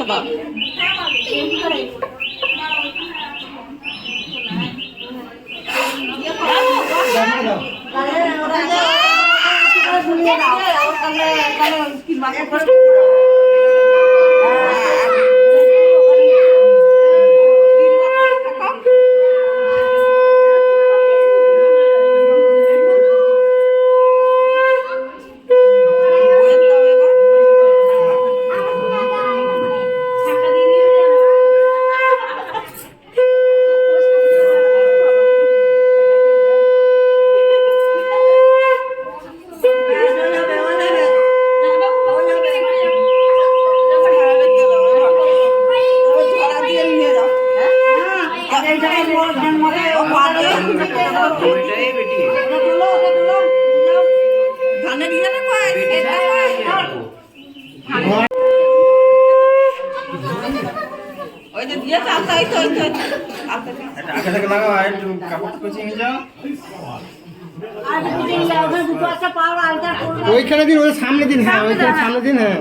দাও। ওইখানে দিন, ওই সামনে দিন। হ্যাঁ, ওইখানে সামনে দিন। হ্যাঁ,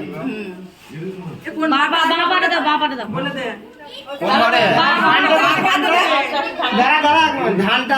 দাঁড়া দাঁড়া, ধানটা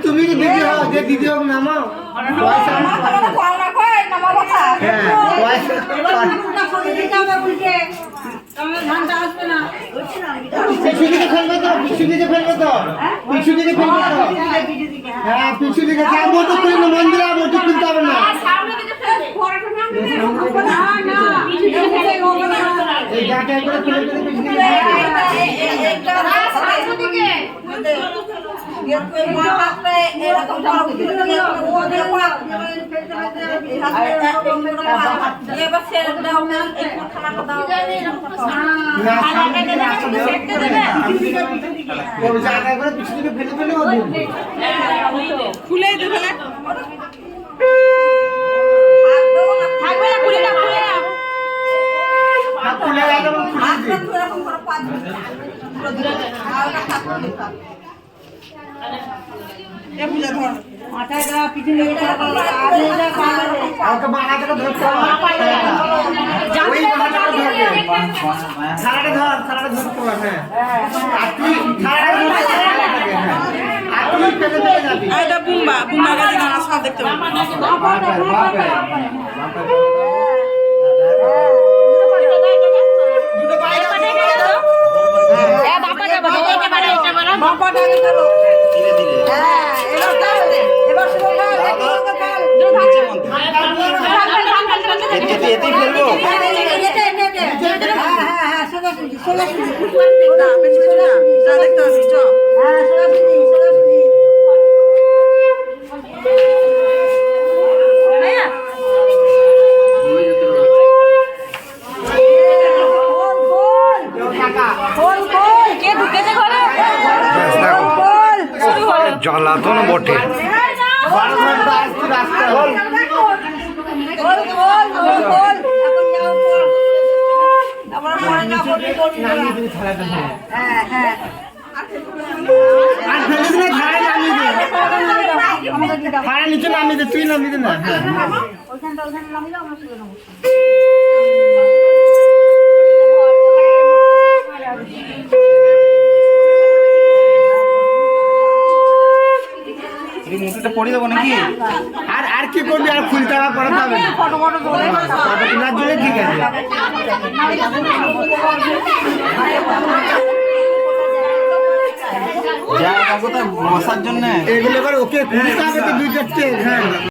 তুমি দিদি হও, যে দিদি হোক নামাও। পিছু দিকে ফেলবে তো, পিছু দিকে ফেলবে তো, পিছু দিকে ফেলবে তো। হ্যাঁ, পিছু দিকে মোটু খুলি না, মন্দিরে মোটু খুলতে হবে না। এই গাটা করে ফেলে ফেলে পিছু দিকে খুলে দেবে না, দেখতে জ্বালাতন বটে। নিচে নামিয়ে দে, তুই নামিয়ে দে না। পড়ে দেবো নাকি? আর কি করবি? আর খুলতে করা যাবে না, ফটো তোলার জন্য ঠিক আছে। বসার জন্য এগুলো এবার ওকে খুলতে হবে তো 2-4টে। হ্যাঁ।